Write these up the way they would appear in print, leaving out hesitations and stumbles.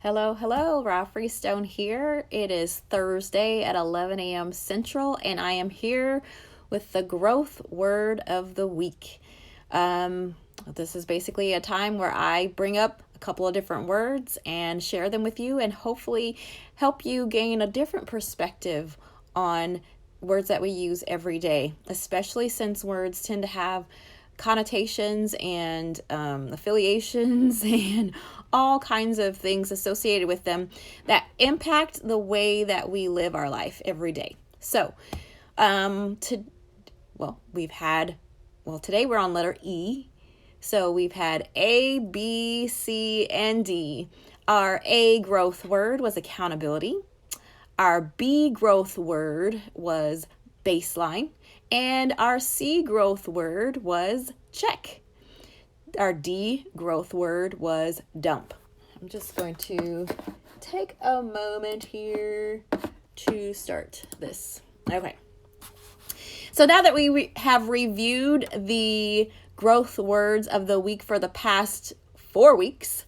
Hello, hello, Raw Freestone here. It is Thursday at 11 a.m. Central, and I am here with the growth word of the week. This is basically a time where I bring up a couple of different words and share them with you, and hopefully help you gain a different perspective on words that we use every day, especially since words tend to have connotations and affiliations and all kinds of things associated with them that impact the way that we live our life every day. So, today we're on letter E. So we've had A, B, C, and D. Our A growth word was accountability. Our B growth word was baseline. And our C growth word was check. Our D growth word was dump. I'm just going to take a moment here to start this. Okay. So now that we have reviewed the growth words of the week for the past 4 weeks,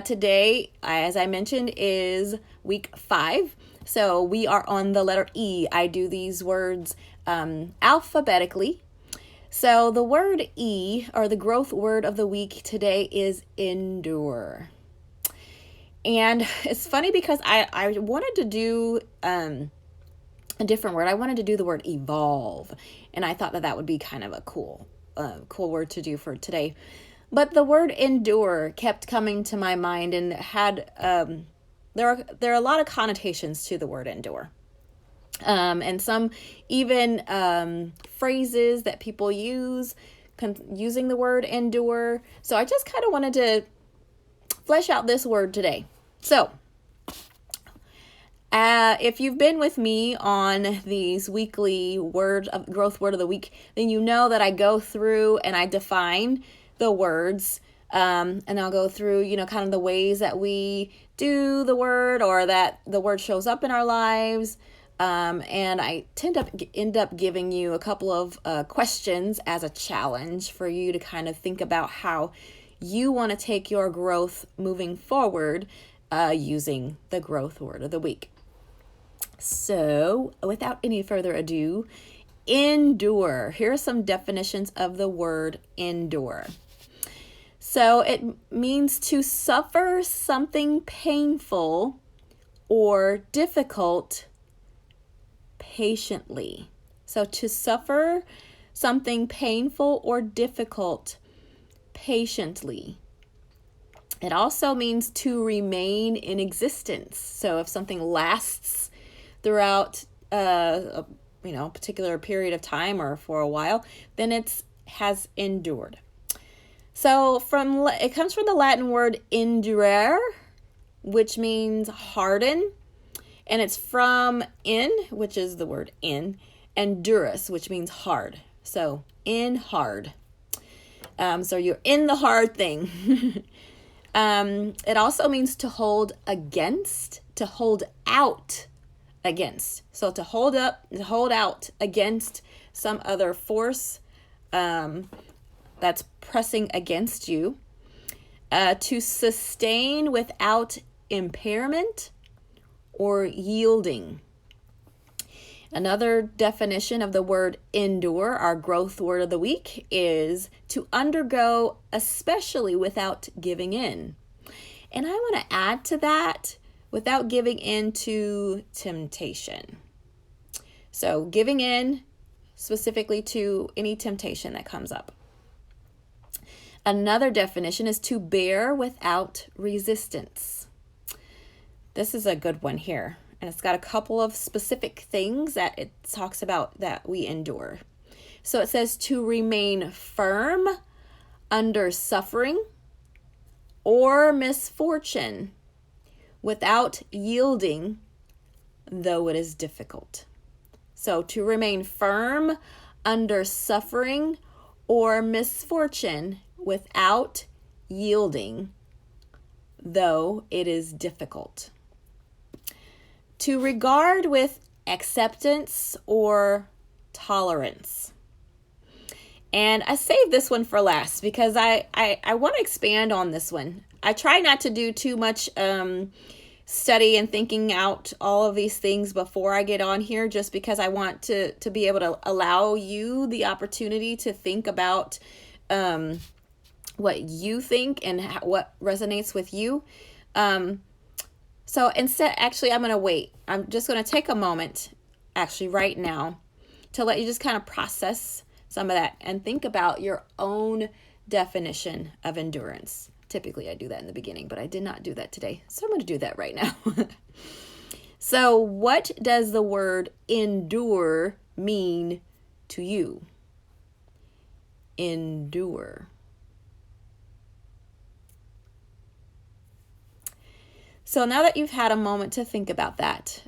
today, as I mentioned, is week 5. So we are on the letter E. I do these words alphabetically. So the word E, or the growth word of the week today, is endure. And it's funny because I wanted to do a different word. I wanted to do the word evolve, and I thought that would be kind of a cool word to do for today. But the word endure kept coming to my mind, and had there are a lot of connotations to the word endure. And some even phrases that people use using the word endure. So I just kind of wanted to flesh out this word today. So if you've been with me on these weekly growth word of the week, then you know that I go through and I define the words. And I'll go through, kind of the ways that we do the word, or that the word shows up in our lives. And I end up giving you a couple of questions as a challenge for you to kind of think about how you want to take your growth moving forward using the growth word of the week. So, without any further ado, endure. Here are some definitions of the word endure. So, it means to suffer something painful or difficult patiently. So to suffer something painful or difficult patiently. It also means to remain in existence. So if something lasts throughout a particular period of time or for a while, then it has endured. So it comes from the Latin word endurare, which means harden. And it's from which is the word in, and durus, which means hard. So in hard. So you're in the hard thing. It also means to hold against, to hold out against. So to hold out against some other force that's pressing against you. To sustain without impairment or yielding. Another definition of the word endure, our growth word of the week, is to undergo, especially without giving in. And I want to add to that, without giving in to temptation. So giving in specifically to any temptation that comes up. Another definition is to bear without resistance. This is a good one here, and it's got a couple of specific things that it talks about that we endure. So it says to remain firm under suffering or misfortune without yielding, though it is difficult. So to remain firm under suffering or misfortune without yielding, though it is difficult. To regard with acceptance or tolerance. And I saved this one for last because I want to expand on this one. I try not to do too much study and thinking out all of these things before I get on here, just because I want to be able to allow you the opportunity to think about what you think and what resonates with you. So instead, actually, I'm going to wait. I'm just going to take a moment, actually, right now, to let you just kind of process some of that and think about your own definition of endurance. Typically, I do that in the beginning, but I did not do that today. So I'm going to do that right now. So what does the word endure mean to you? Endure. So now that you've had a moment to think about that,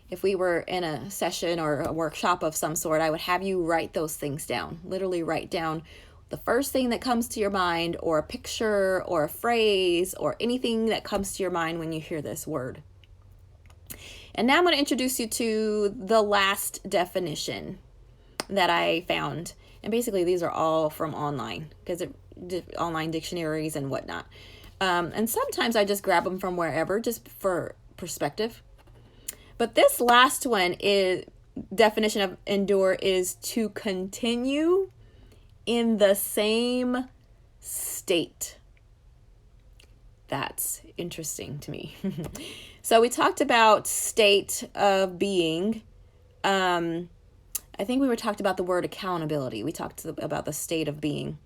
if we were in a session or a workshop of some sort, I would have you write those things down. Literally write down the first thing that comes to your mind, or a picture or a phrase or anything that comes to your mind when you hear this word. And now I'm going to introduce you to the last definition that I found. And basically these are all from online, because online dictionaries and whatnot. And sometimes I just grab them from wherever, just for perspective. But this last one is definition of endure is to continue in the same state. That's interesting to me. So we talked about state of being. I think we talked about the word accountability. We talked about the state of being.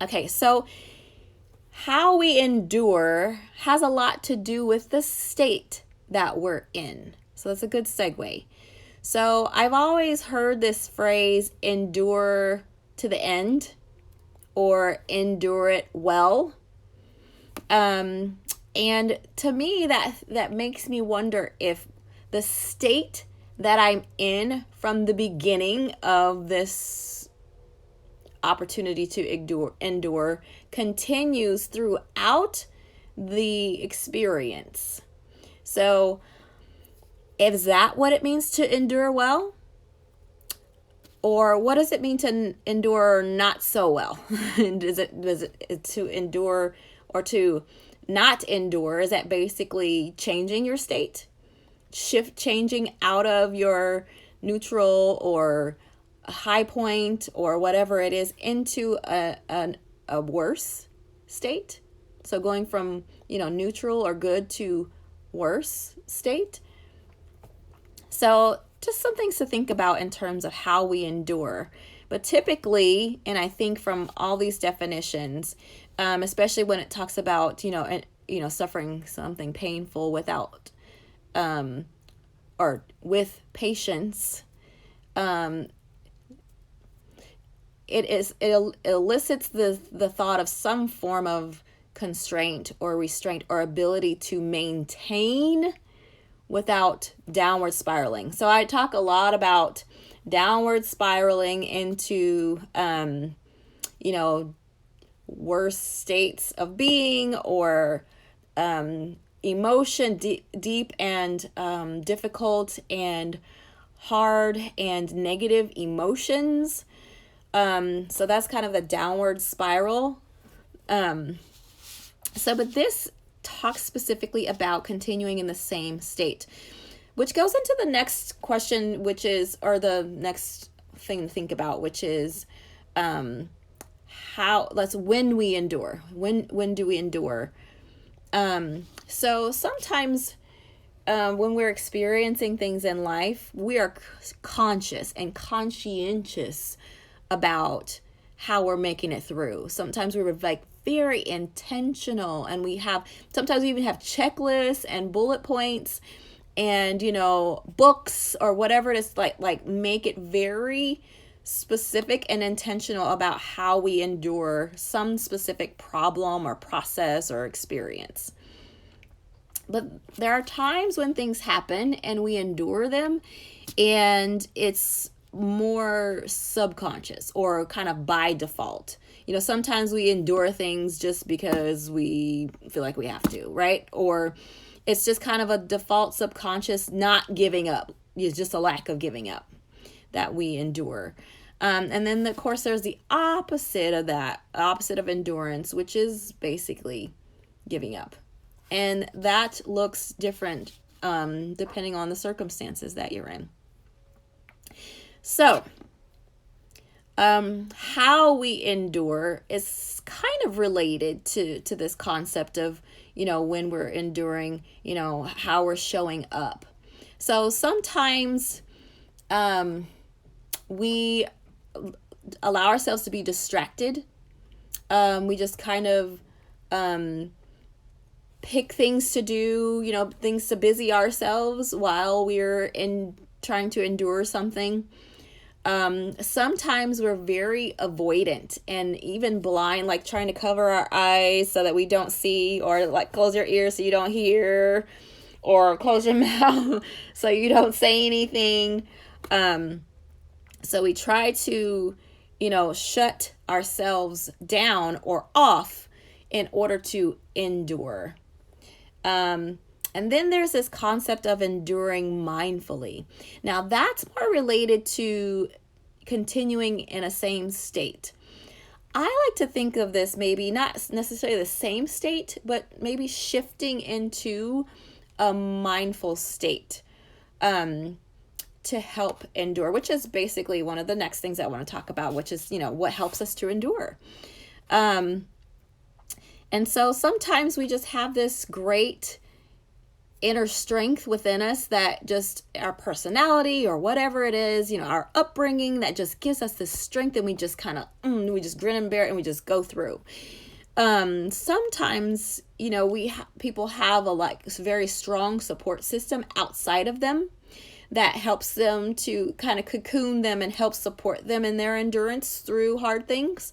Okay, so how we endure has a lot to do with the state that we're in. So that's a good segue. So I've always heard this phrase, endure to the end, or endure it well. And to me, that makes me wonder if the state that I'm in from the beginning of this opportunity to endure continues throughout the experience. So is that what it means to endure well? Or what does it mean to endure not so well? Does it to endure or to not endure? Is that basically changing your state? Changing out of your neutral or a high point or whatever it is into a worse state? So going from, neutral or good to worse state. So just some things to think about in terms of how we endure. But typically, and I think from all these definitions, especially when it talks about, suffering something painful without, or with patience, it elicits the thought of some form of constraint or restraint or ability to maintain without downward spiraling. So I talk a lot about downward spiraling into, worse states of being, or emotion, deep and difficult and hard and negative emotions. So that's kind of the downward spiral. But this talks specifically about continuing in the same state, which goes into the next question, or the next thing to think about, which is when we endure. When do we endure? So sometimes when we're experiencing things in life, we are conscious and conscientious about how we're making it through. Sometimes we're very intentional, and sometimes we even have checklists and bullet points and books or whatever it is, like make it very specific and intentional about how we endure some specific problem or process or experience. But there are times when things happen and we endure them, and it's more subconscious or kind of by default. Sometimes we endure things just because we feel like we have to, right? Or it's just kind of a default subconscious not giving up. It's just a lack of giving up that we endure. And then, of course, there's the opposite of that, opposite of endurance, which is basically giving up. And that looks different depending on the circumstances that you're in. So, how we endure is kind of related to this concept of, when we're enduring, how we're showing up. So sometimes we allow ourselves to be distracted. We just kind of pick things to do, things to busy ourselves while we're trying to endure something. Sometimes we're very avoidant and even blind, like trying to cover our eyes so that we don't see, or like close your ears so you don't hear, or close your mouth so you don't say anything. So we try to, shut ourselves down or off in order to endure. And then there's this concept of enduring mindfully. Now that's more related to continuing in a same state. I like to think of this maybe not necessarily the same state, but maybe shifting into a mindful state to help endure, which is basically one of the next things I want to talk about, which is, what helps us to endure. And so sometimes we just have this great inner strength within us that just our personality or whatever it is, our upbringing that just gives us this strength, and we just kind of, we just grin and bear it and we just go through. Sometimes, people have a very strong support system outside of them that helps them to kind of cocoon them and help support them in their endurance through hard things.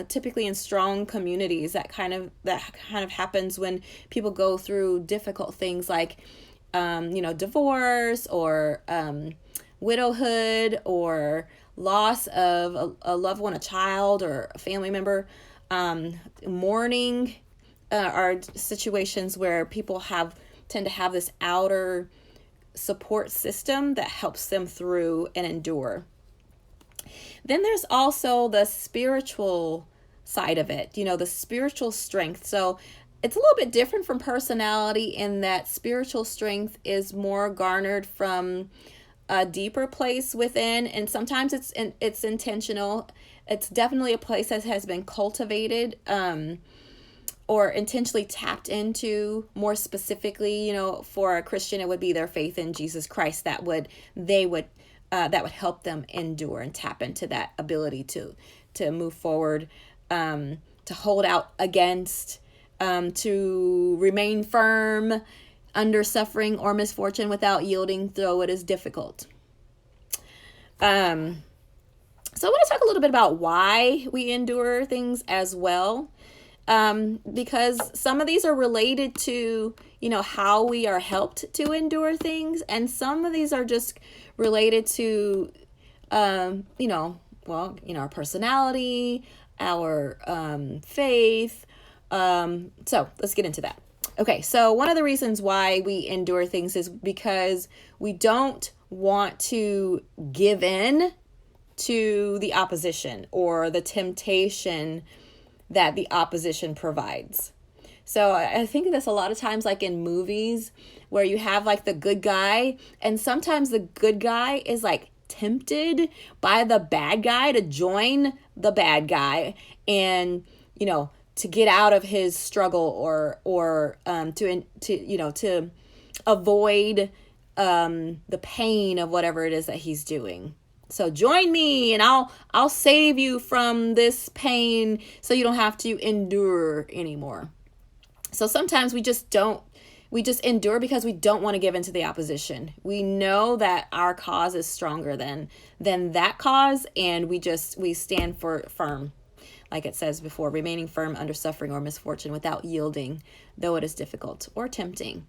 Typically in strong communities, that kind of happens when people go through difficult things like, divorce or widowhood or loss of a loved one, a child or a family member. Mourning are situations where people tend to have this outer support system that helps them through and endure. Then there's also the spiritual side of it, the spiritual strength. So it's a little bit different from personality in that spiritual strength is more garnered from a deeper place within. And sometimes it's intentional. It's definitely a place that has been cultivated or intentionally tapped into. More specifically, for a Christian, it would be their faith in Jesus Christ that would help them endure and tap into that ability to move forward, to hold out against, to remain firm under suffering or misfortune without yielding, though it is difficult. So I want to talk a little bit about why we endure things as well, because some of these are related to, how we are helped to endure things, and some of these are just related to, our personality, our faith. So let's get into that. Okay, so one of the reasons why we endure things is because we don't want to give in to the opposition or the temptation that the opposition provides. So I think of this a lot of times, like in movies where you have like the good guy, and sometimes the good guy is like tempted by the bad guy to join the bad guy and, to get out of his struggle or to avoid the pain of whatever it is that he's doing. So join me and I'll save you from this pain so you don't have to endure anymore. So sometimes we just endure because we don't want to give in to the opposition. We know that our cause is stronger than that cause, and we stand firm. Like it says before, remaining firm under suffering or misfortune without yielding, though it is difficult or tempting.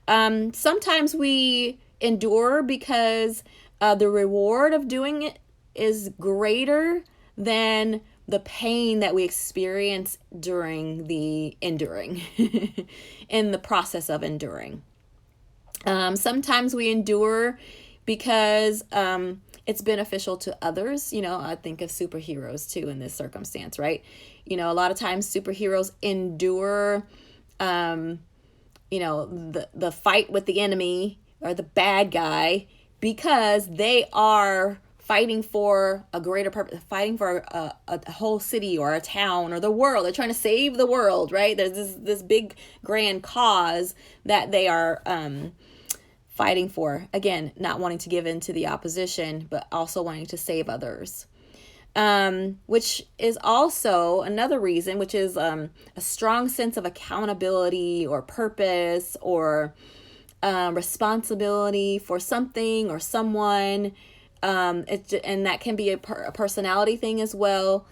Sometimes we endure because the reward of doing it is greater than the pain that we experience during the enduring, in the process of enduring. Sometimes we endure because, it's beneficial to others. I think of superheroes too in this circumstance, right? A lot of times superheroes endure, the fight with the enemy or the bad guy because they are fighting for a greater purpose, fighting for a whole city or a town or the world. They're trying to save the world, right? There's this big grand cause that they are fighting for. Again, not wanting to give in to the opposition, but also wanting to save others. Which is also another reason, which is a strong sense of accountability or purpose or responsibility for something or someone. And that can be a personality thing as well.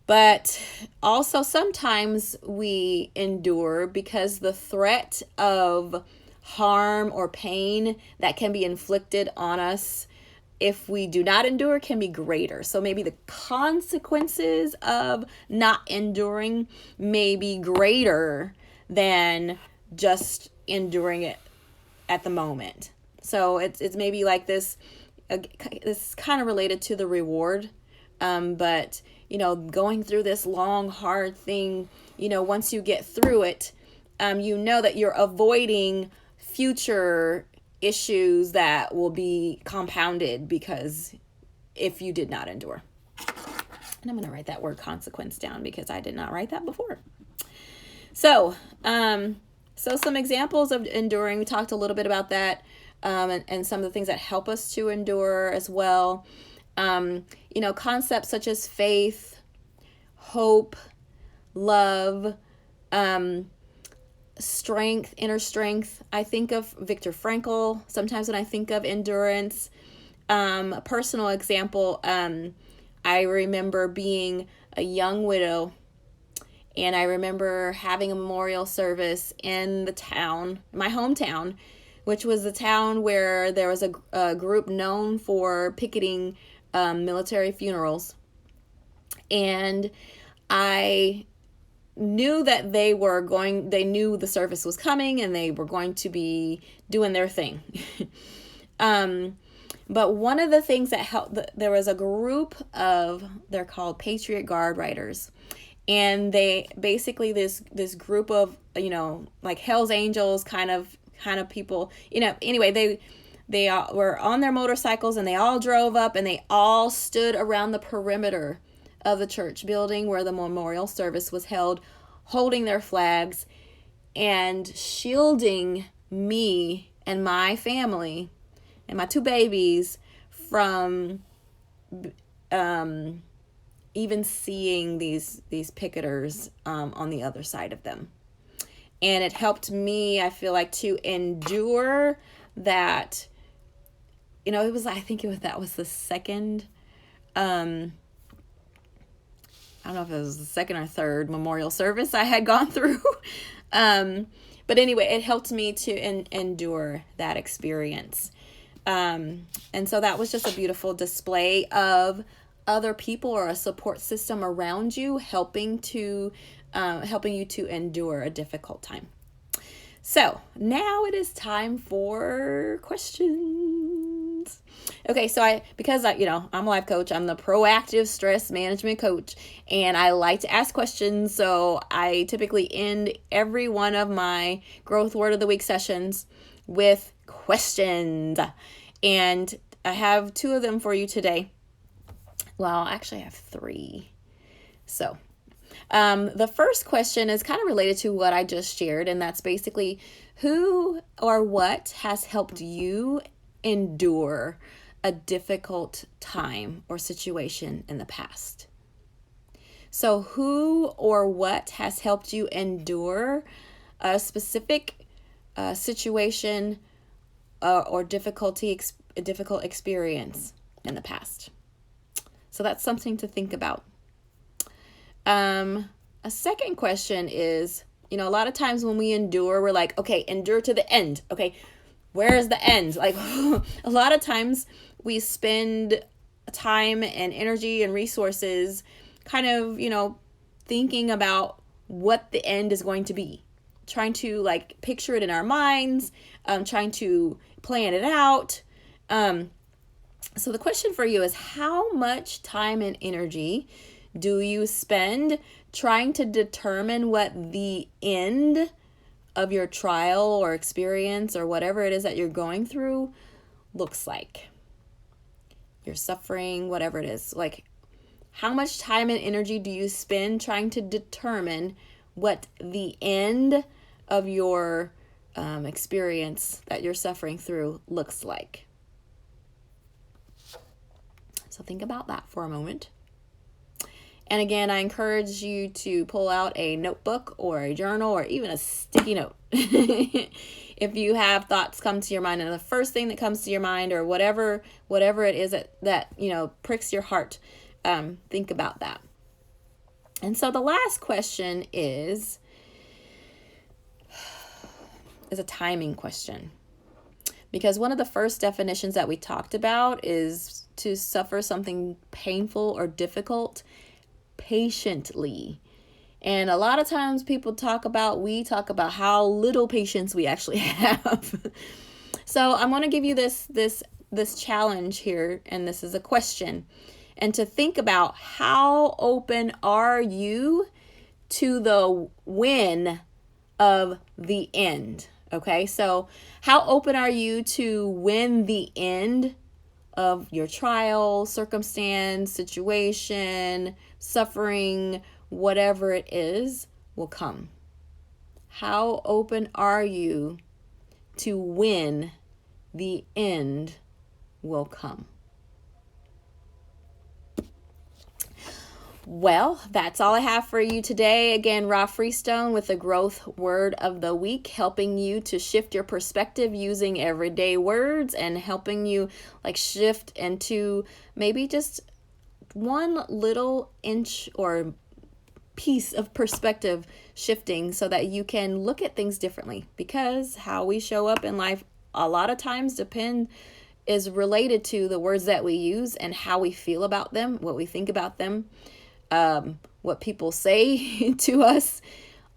But also sometimes we endure because the threat of harm or pain that can be inflicted on us if we do not endure can be greater. So maybe the consequences of not enduring may be greater than just enduring it at the moment. So it's maybe like this. This is kind of related to the reward, but going through this long, hard thing, once you get through it, that you're avoiding future issues that will be compounded because if you did not endure. And I'm going to write that word consequence down because I did not write that before. So some examples of enduring, we talked a little bit about that, and some of the things that help us to endure as well. Concepts such as faith, hope, love, strength, inner strength. I think of Viktor Frankl sometimes when I think of endurance. A personal example, I remember being a young widow, and I remember having a memorial service in the town, my hometown, which was the town where there was a group known for picketing military funerals. And I knew that they knew the service was coming and they were going to be doing their thing. But one of the things that helped, there was a group they're called Patriot Guard Riders. And they basically, this group of, like Hell's Angels kind of people, anyway, they were on their motorcycles and they all drove up and they all stood around the perimeter of the church building where the memorial service was held, holding their flags and shielding me and my family and my 2 babies from even seeing these picketers on the other side of them. And it helped me, I feel like, to endure that. That was the second, I don't know if it was the second or third memorial service I had gone through. But anyway, it helped me to endure that experience. And so that was just a beautiful display of other people or a support system around you helping you to endure a difficult time. So now it is time for questions. Okay, so I'm a life coach. I'm the proactive stress management coach, and I like to ask questions. So I typically end every one of my growth word of the week sessions with questions. And I have 2 of them for you today. Well, actually I have 3. So the first question is kind of related to what I just shared, and that's basically who or what has helped you endure a difficult time or situation in the past. So who or what has helped you endure a specific situation or difficult experience in the past? So that's something to think about. A second question is, a lot of times when we endure, we're like, okay, endure to the end. Okay, where is the end? Like a lot of times we spend time and energy and resources kind of, thinking about what the end is going to be, trying to like picture it in our minds, trying to plan it out. So the question for you is, how much time and energy do you spend trying to determine what the end of your trial or experience or whatever it is that you're going through looks like? Your suffering, whatever it is. Like, how much time and energy do you spend trying to determine what the end of your experience that you're suffering through looks like? So think about that for a moment. And again, I encourage you to pull out a notebook or a journal or even a sticky note. If you have thoughts come to your mind, and the first thing that comes to your mind, or whatever it is that pricks your heart, think about that. And so the last question is a timing question. Because one of the first definitions that we talked about is to suffer something painful or difficult patiently. And a lot of times we talk about how little patience we actually have. So I'm going to give you this challenge here, and this is a question. And to think about, how open are you to the win of the end? Okay, so how open are you to when the end of your trial, circumstance, situation, suffering, whatever it is, will come? How open are you to when the end will come? Well, that's all I have for you today. Again, Ra Freestone with the Growth Word of the Week, helping you to shift your perspective using everyday words and helping you shift into maybe just one little inch or piece of perspective shifting so that you can look at things differently, because how we show up in life a lot of times is related to the words that we use and how we feel about them, what we think about them, what people say to us,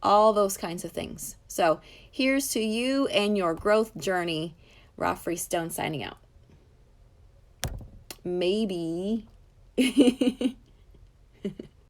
all those kinds of things. So here's to you and your growth journey. Ra Freestone signing out. Maybe